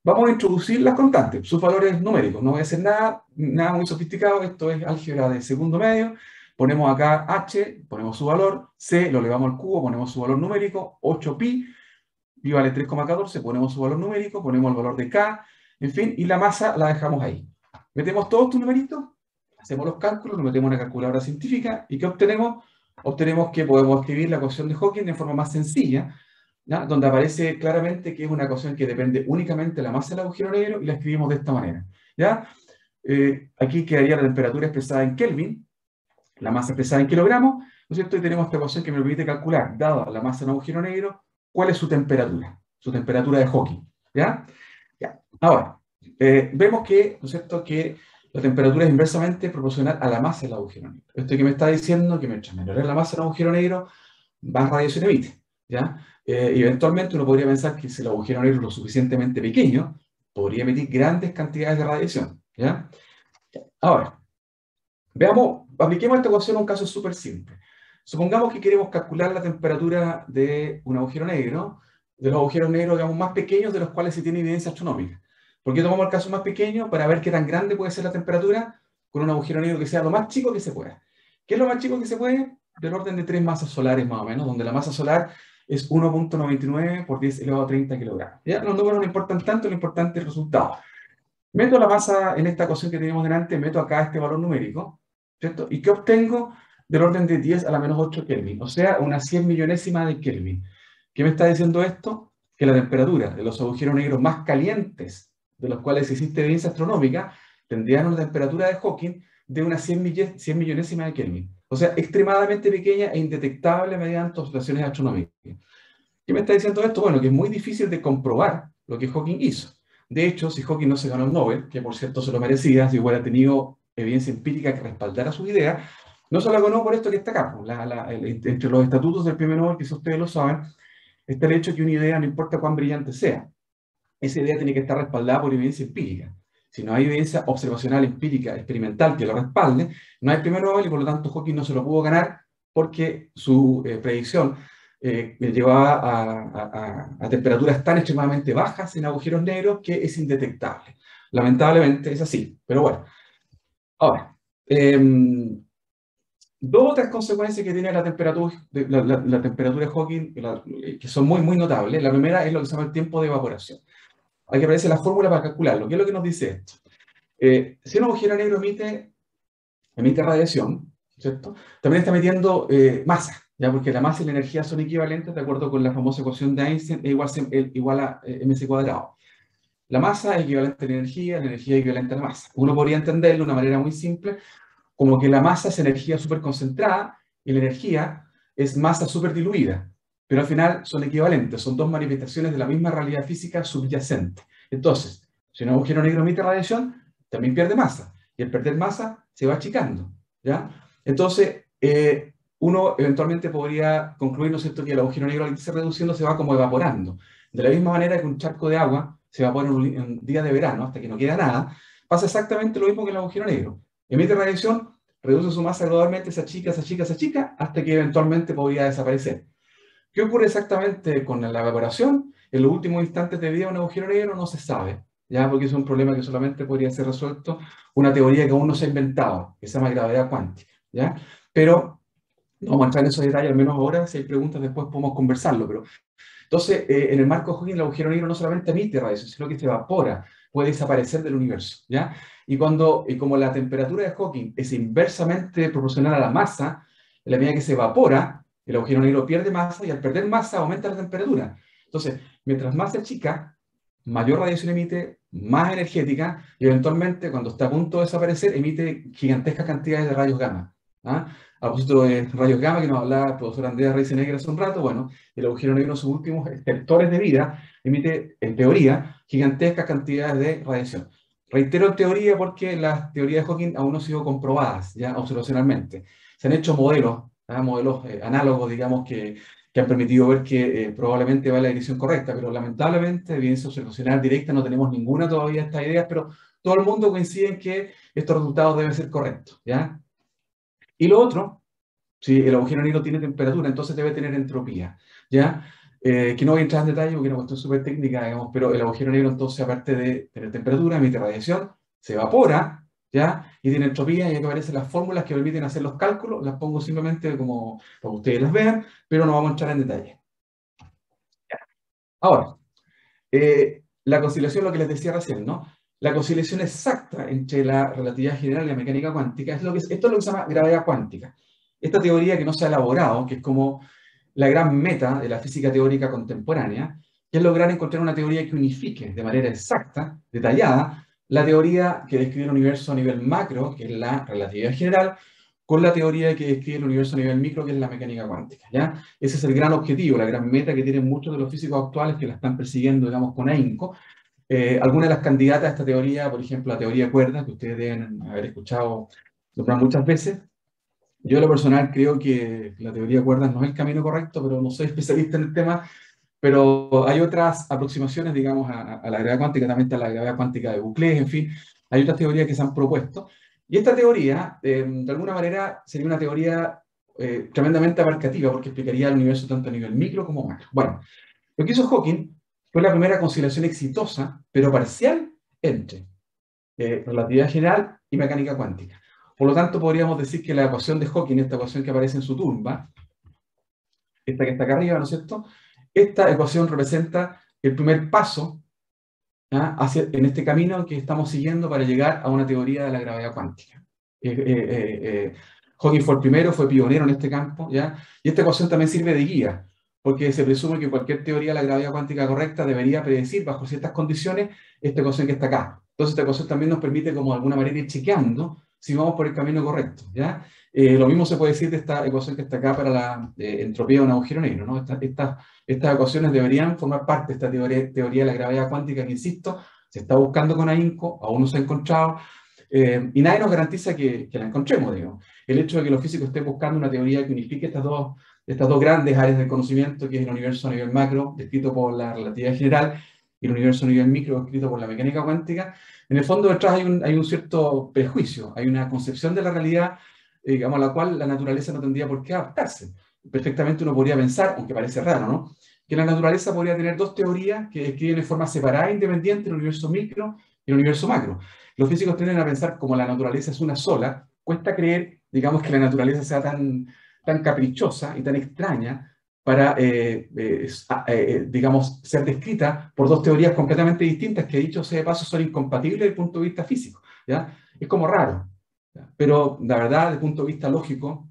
Vamos a introducir las constantes, sus valores numéricos. No voy a hacer nada muy sofisticado, esto es álgebra de segundo medio. Ponemos acá h, ponemos su valor, c lo elevamos al cubo, ponemos su valor numérico, 8pi, pi vale 3,14, ponemos su valor numérico, ponemos el valor de k, en fin, y la masa la dejamos ahí. Metemos todos estos numeritos, hacemos los cálculos, lo metemos en una calculadora científica, ¿y qué obtenemos? Obtenemos que podemos escribir la ecuación de Hawking de forma más sencilla, ¿ya? Donde aparece claramente que es una ecuación que depende únicamente de la masa del agujero negro y la escribimos de esta manera, ¿ya? Aquí quedaría la temperatura expresada en Kelvin, la masa expresada en kilogramos, ¿no es cierto? Y tenemos esta ecuación que me permite calcular, dada la masa de un agujero negro, cuál es su temperatura de Hawking, ¿ya? Ya. Ahora, vemos que, ¿no es cierto?, que la temperatura es inversamente proporcional a la masa del agujero negro. Esto que me está diciendo que mientras menor es la masa del agujero negro, más radiación emite, ¿ya? Y eventualmente uno podría pensar que si el agujero negro es lo suficientemente pequeño, podría emitir grandes cantidades de radiación, ¿ya? Ahora, veamos, apliquemos esta ecuación a un caso súper simple. Supongamos que queremos calcular la temperatura de un agujero negro, de los agujeros negros, digamos, más pequeños de los cuales se tiene evidencia astronómica. ¿Por qué tomamos el caso más pequeño? Para ver qué tan grande puede ser la temperatura con un agujero negro que sea lo más chico que se pueda. ¿Qué es lo más chico que se puede? Del orden de 3 masas solares más o menos, donde la masa solar es 1,99 por 10 elevado a 30 kilogramos. ¿Ya? Los números no importan tanto, lo importante es el resultado. Meto la masa en esta ecuación que tenemos delante, meto acá este valor numérico, ¿cierto? ¿Y qué obtengo? Del orden de 10 a la menos 8 Kelvin, o sea, una 100 millonésima de Kelvin. ¿Qué me está diciendo esto? Que la temperatura de los agujeros negros más calientes, de los cuales existe evidencia astronómica, tendrían una temperatura de Hawking de una 100 millonésima de Kelvin. O sea, extremadamente pequeña e indetectable mediante observaciones astronómicas. ¿Qué me está diciendo esto? Bueno, que es muy difícil de comprobar lo que Hawking hizo. De hecho, si Hawking no se ganó el Nobel, que por cierto se lo merecía, si hubiera tenido evidencia empírica que respaldara sus ideas, no se la ganó por esto que está acá. Entre los estatutos del premio Nobel, que si ustedes lo saben, está el hecho que una idea, no importa cuán brillante sea, esa idea tiene que estar respaldada por evidencia empírica. Si no hay evidencia observacional, empírica, experimental que lo respalde, no hay premio Nobel y por lo tanto Hawking no se lo pudo ganar porque su predicción llevaba a temperaturas tan extremadamente bajas en agujeros negros que es indetectable. Lamentablemente es así, pero bueno. Ahora, dos otras consecuencias que tiene la temperatura, la temperatura de Hawking, que son muy, muy notables. La primera es lo que se llama el tiempo de evaporación. Aquí aparece la fórmula para calcularlo. ¿Qué es lo que nos dice esto? Si un agujero negro emite radiación, ¿cierto? También está emitiendo masa, ¿ya? Porque la masa y la energía son equivalentes de acuerdo con la famosa ecuación de Einstein, E igual a mc cuadrado. La masa es equivalente a la energía es equivalente a la masa. Uno podría entenderlo de una manera muy simple, como que la masa es energía súper concentrada y la energía es masa súper diluida. Pero al final son equivalentes, son dos manifestaciones de la misma realidad física subyacente. Entonces, si un agujero negro emite radiación, también pierde masa. Y al perder masa, se va achicando, ¿ya? Entonces, uno eventualmente podría concluir, ¿no es cierto?, que el agujero negro al irse reduciendo se va como evaporando. De la misma manera que un charco de agua se evapora en un día de verano hasta que no queda nada, pasa exactamente lo mismo que el agujero negro. Emite radiación, reduce su masa gradualmente, se achica, hasta que eventualmente podría desaparecer. ¿Qué ocurre exactamente con la evaporación? En los últimos instantes de vida de un agujero negro no se sabe, ¿ya? Porque es un problema que solamente podría ser resuelto una teoría que aún no se ha inventado, que se llama gravedad cuántica, ¿ya? Pero no vamos a entrar en esos detalles, al menos ahora, si hay preguntas después podemos conversarlo, pero... Entonces, en el marco de Hawking, el agujero negro no solamente emite radiación, sino que se evapora, puede desaparecer del universo, ¿ya? Y como la temperatura de Hawking es inversamente proporcional a la masa, en la medida que se evapora, el agujero negro pierde masa y al perder masa aumenta la temperatura. Entonces, mientras más se achica, mayor radiación emite, más energética, y eventualmente, cuando está a punto de desaparecer, emite gigantescas cantidades de rayos gamma. ¿Ah? A propósito de rayos gamma que nos hablaba el profesor Andrea Reisenegger hace un rato, bueno, el agujero negro en sus últimos sectores de vida emite, en teoría, gigantescas cantidades de radiación. Reitero en teoría porque las teorías de Hawking aún no han sido comprobadas ya observacionalmente. Se han hecho modelos, modelos análogos, digamos, que han permitido ver que probablemente va en la dirección correcta, pero lamentablemente, de evidencia observacional directa, no tenemos ninguna todavía de estas ideas, pero todo el mundo coincide en que estos resultados deben ser correctos, ¿ya? Y lo otro, si el agujero negro tiene temperatura, entonces debe tener entropía, ¿ya? Que no voy a entrar en detalle porque es una cuestión súper técnica, digamos, pero el agujero negro entonces, aparte de tener temperatura, emite radiación, se evapora, ¿ya? Y tiene entropía, y aquí aparecen las fórmulas que permiten hacer los cálculos, las pongo simplemente como para que ustedes las vean, pero no vamos a entrar en detalle. Ahora, la conciliación, lo que les decía recién, ¿no? La conciliación exacta entre la relatividad general y la mecánica cuántica, esto es lo que se llama gravedad cuántica. Esta teoría que no se ha elaborado, que es como la gran meta de la física teórica contemporánea, que es lograr encontrar una teoría que unifique de manera exacta, detallada, la teoría que describe el universo a nivel macro, que es la relatividad general, con la teoría que describe el universo a nivel micro, que es la mecánica cuántica, ¿ya? Ese es el gran objetivo, la gran meta que tienen muchos de los físicos actuales que la están persiguiendo, digamos, con ahínco. Algunas de las candidatas a esta teoría, por ejemplo, la teoría de cuerdas, que ustedes deben haber escuchado nombrar muchas veces. Yo, en lo personal, creo que la teoría de cuerdas no es el camino correcto, pero no soy especialista en el tema. Pero hay otras aproximaciones, digamos, a la gravedad cuántica, también está la gravedad cuántica de Bouklet, en fin, hay otras teorías que se han propuesto. Y esta teoría, de alguna manera, sería una teoría tremendamente abarcativa, porque explicaría el universo tanto a nivel micro como macro. Bueno, lo que hizo Hawking fue la primera conciliación exitosa, pero parcial, entre relatividad general y mecánica cuántica. Por lo tanto, podríamos decir que la ecuación de Hawking, esta ecuación que aparece en su tumba, esta que está acá arriba, ¿no es cierto? Esta ecuación representa el primer paso en este camino que estamos siguiendo para llegar a una teoría de la gravedad cuántica. Hawking fue el primero, fue pionero en este campo, ¿ya? Y esta ecuación también sirve de guía, porque se presume que cualquier teoría de la gravedad cuántica correcta debería predecir, bajo ciertas condiciones, esta ecuación que está acá. Entonces, esta ecuación también nos permite, como de alguna manera, ir chequeando si vamos por el camino correcto, ¿ya? Lo mismo se puede decir de esta ecuación que está acá para la entropía de un agujero negro, ¿no? Estas ecuaciones deberían formar parte de esta teoría de la gravedad cuántica que, insisto, se está buscando con ahínco, aún no se ha encontrado, y nadie nos garantiza que la encontremos, digamos. El hecho de que los físicos estén buscando una teoría que unifique estas dos grandes áreas del conocimiento, que es el universo a nivel macro, descrito por la relatividad general, y el universo a nivel micro, descrito por la mecánica cuántica, en el fondo detrás hay un cierto prejuicio, hay una concepción de la realidad, digamos, a la cual la naturaleza no tendría por qué adaptarse. Perfectamente uno podría pensar, aunque parece raro, ¿no?, que la naturaleza podría tener dos teorías que describen de forma separada e independiente el universo micro y el universo macro. Los físicos tienden a pensar como la naturaleza es una sola, cuesta creer, digamos, que la naturaleza sea tan caprichosa y tan extraña para, digamos, ser descrita por dos teorías completamente distintas que, dicho sea de paso, son incompatibles desde el punto de vista físico, ¿ya? Es como raro, ¿ya? Pero la verdad, desde el punto de vista lógico,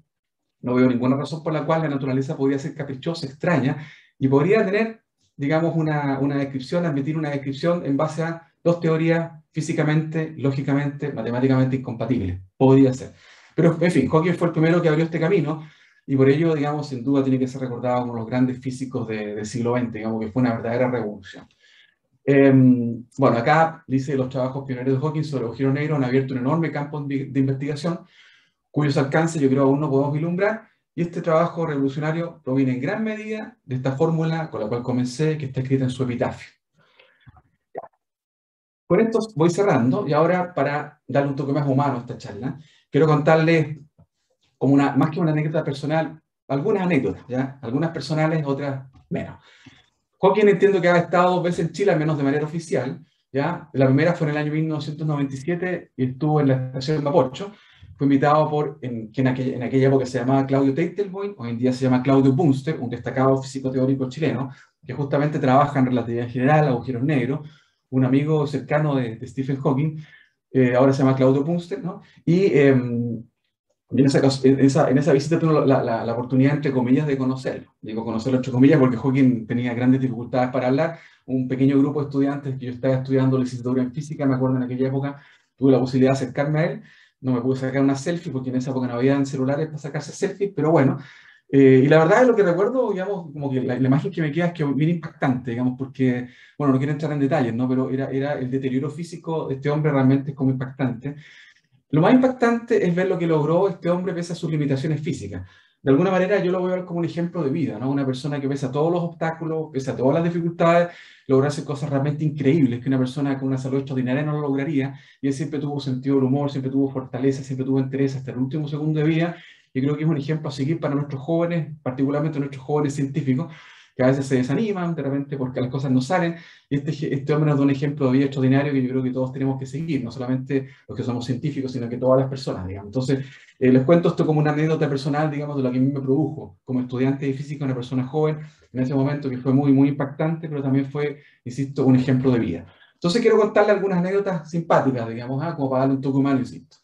no veo ninguna razón por la cual la naturaleza podría ser caprichosa, extraña, y podría tener, digamos, una descripción, admitir una descripción en base a dos teorías físicamente, lógicamente, matemáticamente incompatibles. Podría ser. Pero, en fin, Hawking fue el primero que abrió este camino, y por ello, digamos, sin duda tiene que ser recordado como los grandes físicos del siglo XX, digamos, que fue una verdadera revolución. Bueno, acá dice: los trabajos pioneros de Hawking sobre agujeros negros han abierto un enorme campo de investigación, cuyos alcances yo creo aún no podemos vislumbrar, y este trabajo revolucionario proviene en gran medida de esta fórmula con la cual comencé, que está escrita en su epitafio. Con esto voy cerrando, y ahora, para darle un toque más humano a esta charla, quiero contarles, como más que una anécdota personal, algunas anécdotas, ¿ya? Algunas personales, otras menos. Hawking, entiendo que ha estado 2 veces en Chile, al menos de manera oficial, ¿ya? La primera fue en el año 1997 y estuvo en la estación Mapocho. Fue invitado por, que en aquella época se llamaba Claudio Teitelboim, hoy en día se llama Claudio Bunster, un destacado físico teórico chileno, que justamente trabaja en relatividad general, agujeros negros, un amigo cercano de Stephen Hawking. ahora se llama Claudio Punster, ¿no? Y en esa visita tuve la oportunidad, entre comillas, de conocerlo. Digo conocerlo entre comillas porque Hawking tenía grandes dificultades para hablar. Un pequeño grupo de estudiantes que yo estaba estudiando licenciatura en física, me acuerdo en aquella época, tuve la posibilidad de acercarme a él. No me pude sacar una selfie porque en esa época no había celulares para sacarse selfies, pero bueno. Y la verdad es lo que recuerdo, digamos, como que la imagen que me queda es que es bien impactante, digamos, porque, bueno, no quiero entrar en detalles, ¿no? Pero era el deterioro físico de este hombre realmente es como impactante. Lo más impactante es ver lo que logró este hombre pese a sus limitaciones físicas. De alguna manera yo lo voy a ver como un ejemplo de vida, ¿no? Una persona que pese a todos los obstáculos, pese a todas las dificultades, logró hacer cosas realmente increíbles que una persona con una salud extraordinaria no lo lograría. Y él siempre tuvo sentido del humor, siempre tuvo fortaleza, siempre tuvo interés hasta el último segundo de vida. Y creo que es un ejemplo a seguir para nuestros jóvenes, particularmente nuestros jóvenes científicos, que a veces se desaniman de repente porque las cosas no salen. Y este hombre nos da un ejemplo de vida extraordinario que yo creo que todos tenemos que seguir, no solamente los que somos científicos, sino que todas las personas, digamos. Entonces, les cuento esto como una anécdota personal, digamos, de lo que a mí me produjo como estudiante de física, una persona joven, en ese momento que fue muy, muy impactante, pero también fue, insisto, un ejemplo de vida. Entonces, quiero contarle algunas anécdotas simpáticas, digamos, como para darle un toque humano, insisto.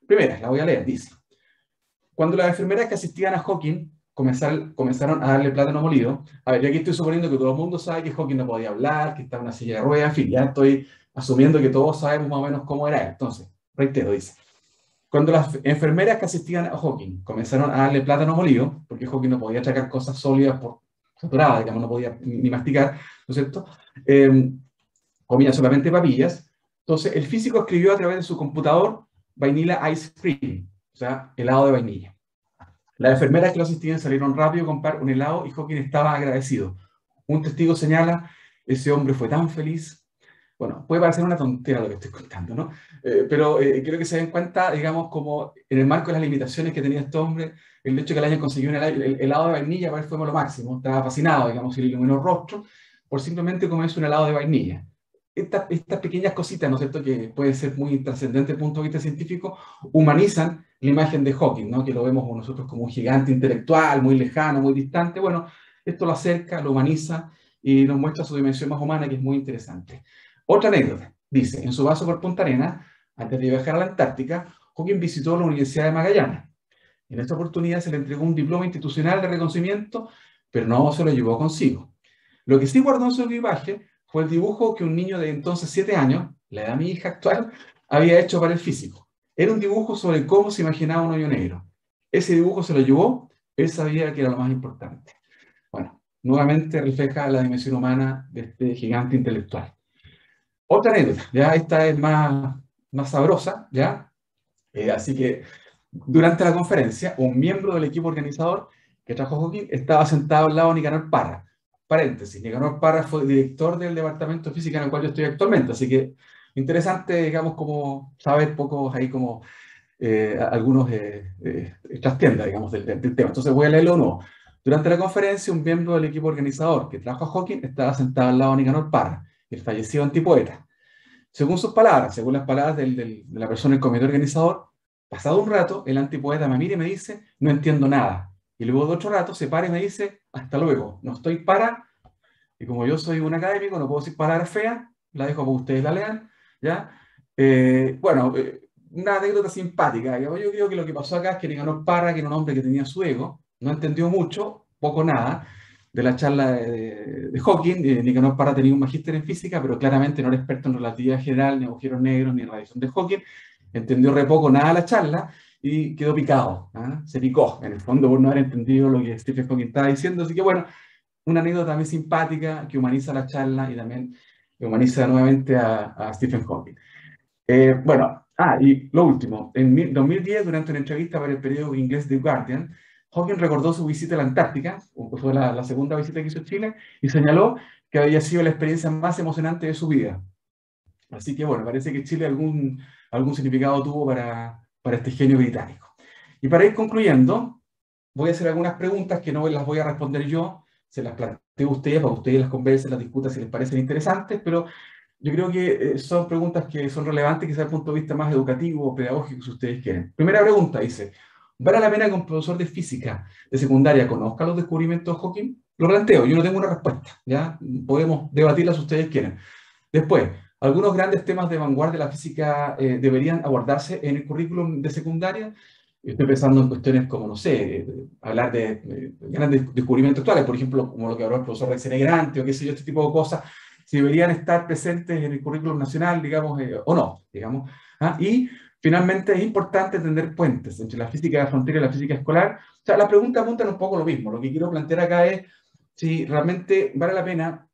Primera, la voy a leer, dice. Cuando las enfermeras que asistían a Hawking comenzaron a darle plátano molido, a ver, yo aquí estoy suponiendo que todo el mundo sabe que Hawking no podía hablar, que estaba en una silla de ruedas, en fin, ya estoy asumiendo que todos sabemos más o menos cómo era él. Entonces, reitero, dice, cuando las enfermeras que asistían a Hawking comenzaron a darle plátano molido, porque Hawking no podía tragar cosas sólidas por saturadas, digamos, no podía ni masticar, ¿no es cierto? Comía solamente papillas. Entonces, el físico escribió a través de su computador Vanilla Ice Cream, o sea, helado de vainilla. Las enfermeras que lo asistían salieron rápido a comprar un helado y Hawking estaba agradecido. Un testigo señala, ese hombre fue tan feliz. Bueno, puede parecer una tontera lo que estoy contando, ¿no? Pero quiero que se den cuenta, digamos, como en el marco de las limitaciones que tenía este hombre, el hecho de que le hayan conseguido el helado de vainilla para él fue lo máximo. Estaba fascinado, digamos, y le iluminó el rostro por simplemente comerse un helado de vainilla. Estas pequeñas cositas, ¿no es cierto?, que pueden ser muy trascendentes desde el punto de vista científico, humanizan la imagen de Hawking, ¿no? Que lo vemos nosotros como un gigante intelectual, muy lejano, muy distante. Bueno, esto lo acerca, lo humaniza y nos muestra su dimensión más humana, que es muy interesante. Otra anécdota, dice, en su paso por Punta Arenas, antes de viajar a la Antártica, Hawking visitó la Universidad de Magallanes. En esta oportunidad se le entregó un diploma institucional de reconocimiento, pero no se lo llevó consigo. Lo que sí guardó en su equipaje fue el dibujo que un niño de entonces 7 años, la edad de mi hija actual, había hecho para el físico. Era un dibujo sobre cómo se imaginaba un hoyo negro. Ese dibujo se lo llevó, él sabía que era lo más importante. Bueno, nuevamente refleja la dimensión humana de este gigante intelectual. Otra anécdota, ya esta es más sabrosa, ¿ya? Así que durante la conferencia, un miembro del equipo organizador que trajo Hawking estaba sentado al lado de Nicanor Parra. Paréntesis, Nicanor Parra fue director del departamento de física en el cual yo estoy actualmente, así que interesante, digamos, como saber pocos ahí como algunos trastiendas, digamos, del tema. Entonces voy a leerlo de nuevo. Durante la conferencia, un miembro del equipo organizador que trajo a Hawking estaba sentado al lado de Nicanor Parra, el fallecido antipoeta. Según sus palabras, según las palabras de la persona del comité organizador, pasado un rato, el antipoeta me mira y me dice, no entiendo nada. Y luego de otro rato se para y me dice, hasta luego, no estoy para, y como yo soy un académico, no puedo decir palabras feas, la dejo para que ustedes la lean, ¿ya? Bueno, una anécdota simpática. Yo creo que lo que pasó acá es que Nicanor Parra, que era un hombre que tenía su ego, no entendió mucho, poco nada, de la charla de Hawking. Nicanor Parra tenía un magíster en física, pero claramente no era experto en relatividad general, ni agujeros negros, ni radiación de Hawking. Entendió re poco nada de la charla y quedó picado, ¿ah? Se picó, en el fondo, por no haber entendido lo que Stephen Hawking estaba diciendo. Así que bueno, una anécdota también simpática que humaniza la charla y también humaniza nuevamente a Stephen Hawking. Bueno, y lo último, en 2010, durante una entrevista para el periódico inglés The Guardian, Hawking recordó su visita a la Antártica, fue la segunda visita que hizo a Chile, y señaló que había sido la experiencia más emocionante de su vida. Así que bueno, parece que Chile algún significado tuvo para este genio británico. Y para ir concluyendo, voy a hacer algunas preguntas que no las voy a responder yo, se las planteo a ustedes, para que ustedes las conversen, las discutan si les parecen interesantes, pero yo creo que son preguntas que son relevantes quizás desde el punto de vista más educativo o pedagógico, si ustedes quieren. Primera pregunta, dice, ¿vale la pena que un profesor de física de secundaria conozca los descubrimientos de Hawking? Lo planteo, yo no tengo una respuesta, ¿ya? Podemos debatirla si ustedes quieren. Después, Algunos grandes temas de vanguardia de la física deberían abordarse en el currículum de secundaria. Estoy pensando en cuestiones como, no sé, hablar de grandes descubrimientos actuales, por ejemplo, como lo que habló el profesor Rexene Grande, o qué sé yo, este tipo de cosas, si deberían estar presentes en el currículum nacional, digamos, o no, digamos. ¿Ah? Y finalmente es importante tender puentes entre la física de frontera y la física escolar. O sea, la pregunta apunta un poco lo mismo. Lo que quiero plantear acá es si realmente vale la pena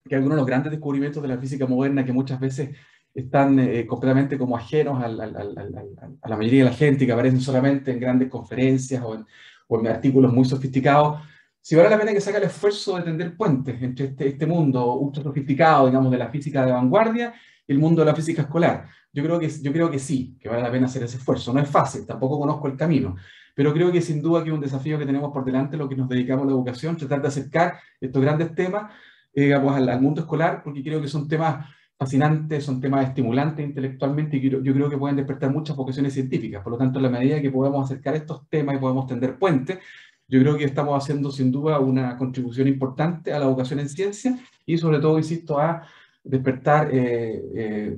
que algunos de los grandes descubrimientos de la física moderna, que muchas veces están completamente como ajenos a la mayoría de la gente, que aparecen solamente en grandes conferencias o en artículos muy sofisticados, si vale la pena que se haga el esfuerzo de tender puentes entre este mundo ultra sofisticado, digamos, de la física de vanguardia y el mundo de la física escolar. Yo creo que sí, que vale la pena hacer ese esfuerzo. No es fácil, tampoco conozco el camino, pero creo que sin duda que es un desafío que tenemos por delante, lo que nos dedicamos a la educación, tratar de acercar estos grandes temas digamos, al mundo escolar, porque creo que son temas fascinantes, son temas estimulantes intelectualmente y yo creo que pueden despertar muchas vocaciones científicas. Por lo tanto, en la medida que podamos acercar estos temas y podemos tender puentes, yo creo que estamos haciendo sin duda una contribución importante a la educación en ciencia y sobre todo, insisto, a despertar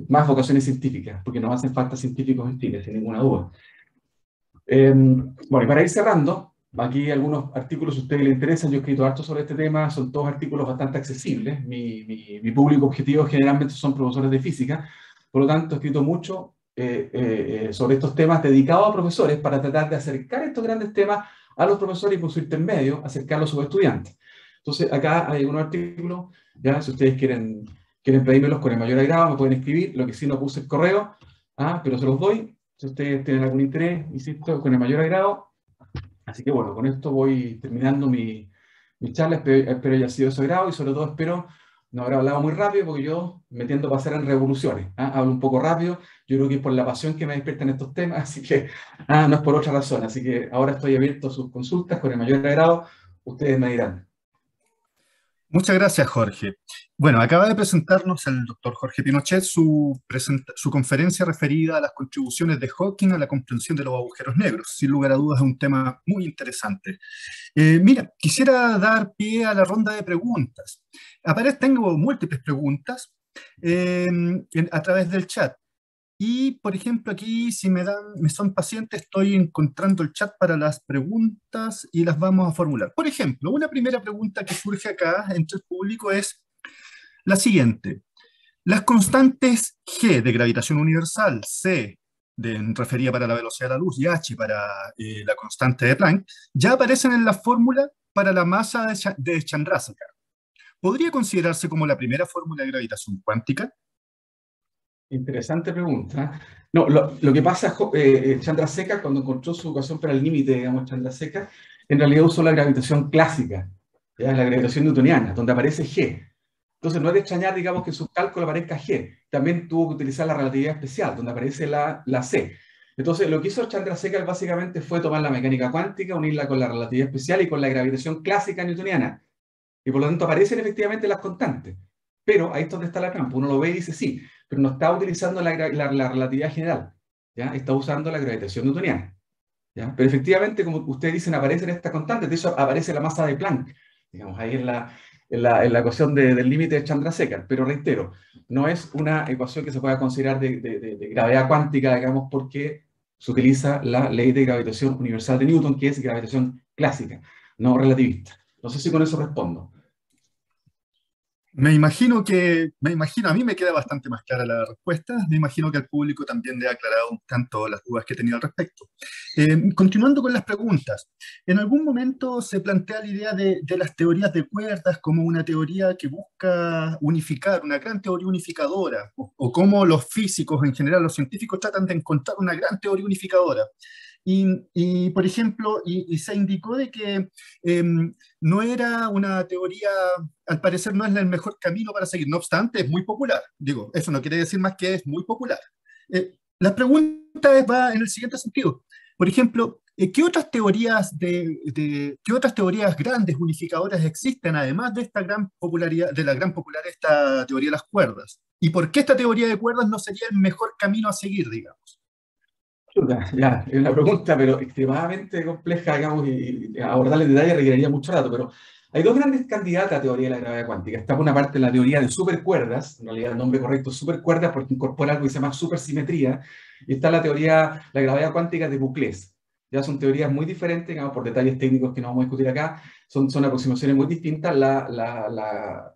más vocaciones científicas, porque nos hacen falta científicos en Chile, sin ninguna duda. Bueno, y para ir cerrando, aquí algunos artículos, si a ustedes les interesan, yo he escrito harto sobre este tema, son todos artículos bastante accesibles. Mi público objetivo generalmente son profesores de física, por lo tanto he escrito mucho sobre estos temas dedicados a profesores para tratar de acercar estos grandes temas a los profesores y por su intermedio acercarlos a sus estudiantes. Entonces acá hay algunos artículos, ya si ustedes quieren pedírmelos con el mayor agrado, me pueden escribir, lo que sí no puse el correo, pero se los doy. Si ustedes tienen algún interés, insisto, con el mayor agrado. Así que bueno, con esto voy terminando mi charla. Espero haya sido de su agrado y sobre todo espero no haber hablado muy rápido porque yo me tiendo a pasar en revoluciones. Hablo un poco rápido. Yo creo que es por la pasión que me despiertan estos temas, así que no es por otra razón. Así que ahora estoy abierto a sus consultas con el mayor agrado. Ustedes me dirán. Muchas gracias, Jorge. Bueno, acaba de presentarnos el doctor Jorge Pinochet su conferencia referida a las contribuciones de Hawking a la comprensión de los agujeros negros. Sin lugar a dudas, es un tema muy interesante. Mira, quisiera dar pie a la ronda de preguntas. Tengo múltiples preguntas a través del chat. Y, por ejemplo, aquí, si me son pacientes, estoy encontrando el chat para las preguntas y las vamos a formular. Por ejemplo, una primera pregunta que surge acá entre el público es la siguiente. Las constantes G de gravitación universal, C referida para la velocidad de la luz y H para la constante de Planck, ya aparecen en la fórmula para la masa de Chandrasekhar. ¿Podría considerarse como la primera fórmula de gravitación cuántica? Interesante pregunta. No, lo que pasa, Chandrasekhar, cuando encontró su ecuación para el límite, digamos, Chandrasekhar, en realidad usó la gravitación clásica, ¿ya? La gravitación newtoniana, donde aparece G. Entonces, no es de extrañar, digamos, que en su cálculo aparezca G. También tuvo que utilizar la relatividad especial, donde aparece la C. Entonces, lo que hizo Chandrasekhar básicamente fue tomar la mecánica cuántica, unirla con la relatividad especial y con la gravitación clásica newtoniana. Y por lo tanto aparecen efectivamente las constantes. Pero ahí es donde está la trampa. Uno lo ve y dice sí, pero no está utilizando la relatividad general. ¿Ya? Está usando la gravitación newtoniana. ¿Ya? Pero efectivamente, como ustedes dicen, aparecen estas constantes. De eso aparece la masa de Planck. Digamos, ahí en la ecuación del límite de Chandrasekhar. Pero reitero, no es una ecuación que se pueda considerar de gravedad cuántica, digamos, porque se utiliza la ley de gravitación universal de Newton, que es gravitación clásica, no relativista. No sé si con eso respondo. A mí me queda bastante más clara la respuesta, me imagino que al público también le ha aclarado un tanto las dudas que tenía al respecto. Continuando con las preguntas, en algún momento se plantea la idea de las teorías de cuerdas como una teoría que busca unificar, una gran teoría unificadora, o cómo los físicos en general, los científicos tratan de encontrar una gran teoría unificadora. Por ejemplo, se indicó de que no era una teoría, al parecer no es el mejor camino para seguir. No obstante, es muy popular. Digo, eso no quiere decir más que es muy popular. La pregunta va en el siguiente sentido. Por ejemplo, ¿qué otras qué otras teorías grandes unificadoras existen además de esta gran popularidad, de la gran popularidad de esta teoría de las cuerdas? ¿Y por qué esta teoría de cuerdas no sería el mejor camino a seguir, digamos? Ya, es una pregunta, pero extremadamente compleja, digamos, y abordarla en detalle requeriría mucho rato, pero Hay dos grandes candidatas a teoría de la gravedad cuántica. Está por una parte la teoría de supercuerdas, en realidad el nombre correcto es supercuerdas porque incorpora algo que se llama supersimetría, y está la teoría, la gravedad cuántica de Boukles. Ya son teorías muy diferentes, digamos, por detalles técnicos que no vamos a discutir acá, son aproximaciones muy distintas. La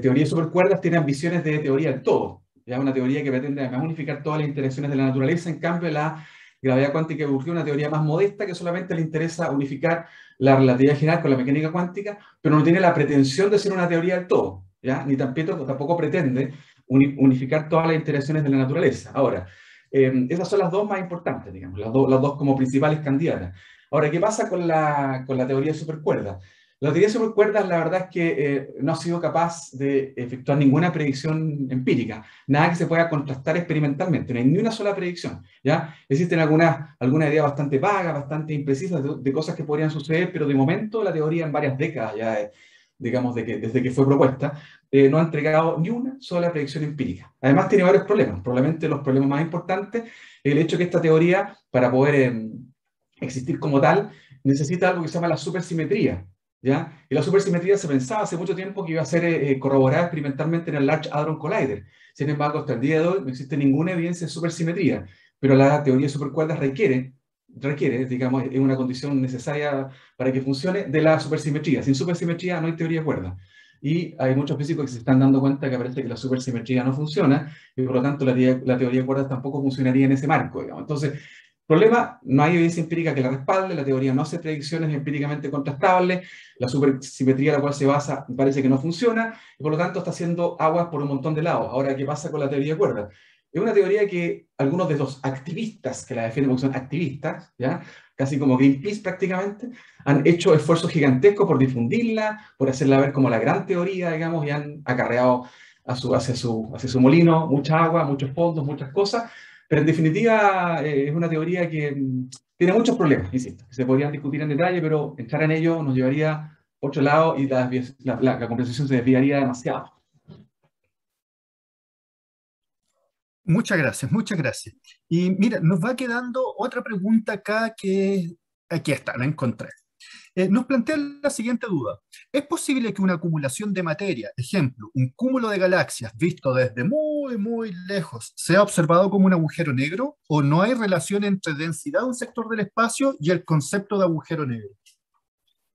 teoría de supercuerdas tiene ambiciones de teoría del todo, ya una teoría que pretende además unificar todas las interacciones de la naturaleza. En cambio, la gravedad cuántica evolutiva es una teoría más modesta que solamente le interesa unificar la relatividad general con la mecánica cuántica, pero no tiene la pretensión de ser una teoría del todo, ¿ya? Ni tampoco pretende unificar todas las interacciones de la naturaleza. Ahora, esas son las dos más importantes, digamos, las dos como principales candidatas. Ahora, ¿qué pasa con la teoría de supercuerdas? La teoría de supercuerdas, la verdad es que no ha sido capaz de efectuar ninguna predicción empírica, nada que se pueda contrastar experimentalmente, no hay ni una sola predicción, ¿ya? Existen algunas ideas bastante vagas, bastante imprecisas de cosas que podrían suceder, pero de momento la teoría en varias décadas ya, digamos, desde que fue propuesta, no ha entregado ni una sola predicción empírica. Además tiene varios problemas, probablemente los problemas más importantes, el hecho que esta teoría, para poder existir como tal, necesita algo que se llama la supersimetría. ¿Ya? Y la supersimetría se pensaba hace mucho tiempo que iba a ser corroborada experimentalmente en el Large Hadron Collider. Sin embargo, hasta el día de hoy no existe ninguna evidencia de supersimetría, pero la teoría de supercuerdas requiere, digamos, es una condición necesaria para que funcione, de la supersimetría. Sin supersimetría no hay teoría de cuerdas. Y hay muchos físicos que se están dando cuenta que parece que la supersimetría no funciona, y por lo tanto la teoría de cuerdas tampoco funcionaría en ese marco, digamos. Entonces, problema, no hay evidencia empírica que la respalde, la teoría no hace predicciones empíricamente contrastables, la supersimetría a la cual se basa parece que no funciona, y por lo tanto está haciendo aguas por un montón de lados. Ahora, ¿qué pasa con la teoría de cuerdas? Es una teoría que algunos de los activistas que la defienden, porque son activistas, ¿ya? Casi como Greenpeace prácticamente, han hecho esfuerzos gigantescos por difundirla, por hacerla ver como la gran teoría, digamos, y han acarreado hacia su molino mucha agua, muchos fondos, muchas cosas, pero en definitiva es una teoría que tiene muchos problemas, insisto, que se podrían discutir en detalle, pero entrar en ello nos llevaría a otro lado y la conversación se desviaría demasiado. Muchas gracias, muchas gracias. Y mira, nos va quedando otra pregunta acá que aquí está, la encontré. Nos plantea la siguiente duda. ¿Es posible que una acumulación de materia, ejemplo, un cúmulo de galaxias visto desde muy, muy lejos, sea observado como un agujero negro o no hay relación entre densidad de un sector del espacio y el concepto de agujero negro?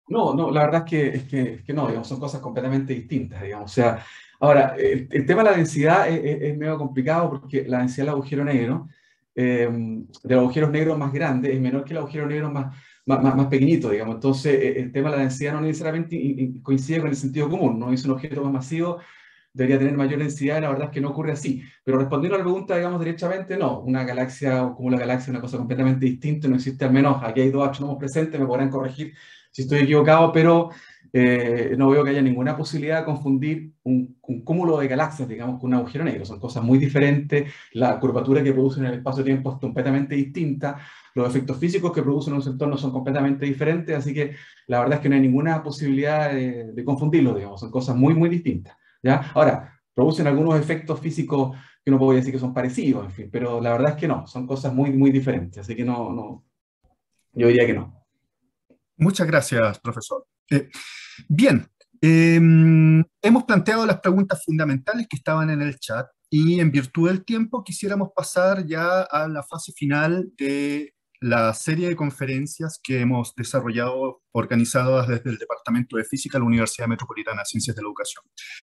No, no, la verdad es que no, digamos, son cosas completamente distintas, digamos. O sea, ahora, el tema de la densidad es medio complicado porque la densidad del agujero negro, de los agujeros negros más grandes, es menor que el agujero negro más pequeñito, digamos. Entonces, el tema de la densidad no necesariamente coincide con el sentido común, ¿no? Es un objeto más masivo, debería tener mayor densidad, la verdad es que no ocurre así. Pero respondiendo a la pregunta, digamos, derechamente, no. Una galaxia o como la galaxia es una cosa completamente distinta, no existe, al menos aquí hay dos astrónomos presentes, me podrán corregir si estoy equivocado, pero no veo que haya ninguna posibilidad de confundir un cúmulo de galaxias, digamos, con un agujero negro. Son cosas muy diferentes, la curvatura que producen en el espacio-tiempo es completamente distinta, los efectos físicos que producen en un entorno son completamente diferentes, así que la verdad es que no hay ninguna posibilidad de confundirlos, digamos, son cosas muy, muy distintas. ¿Ya? Ahora, producen algunos efectos físicos que uno puede decir que son parecidos, en fin, pero la verdad es que no, son cosas muy, muy diferentes, así que yo diría que no. Muchas gracias, profesor. Bien, hemos planteado las preguntas fundamentales que estaban en el chat y en virtud del tiempo quisiéramos pasar ya a la fase final de la serie de conferencias que hemos desarrollado organizadas desde el Departamento de Física de la Universidad Metropolitana de Ciencias de la Educación.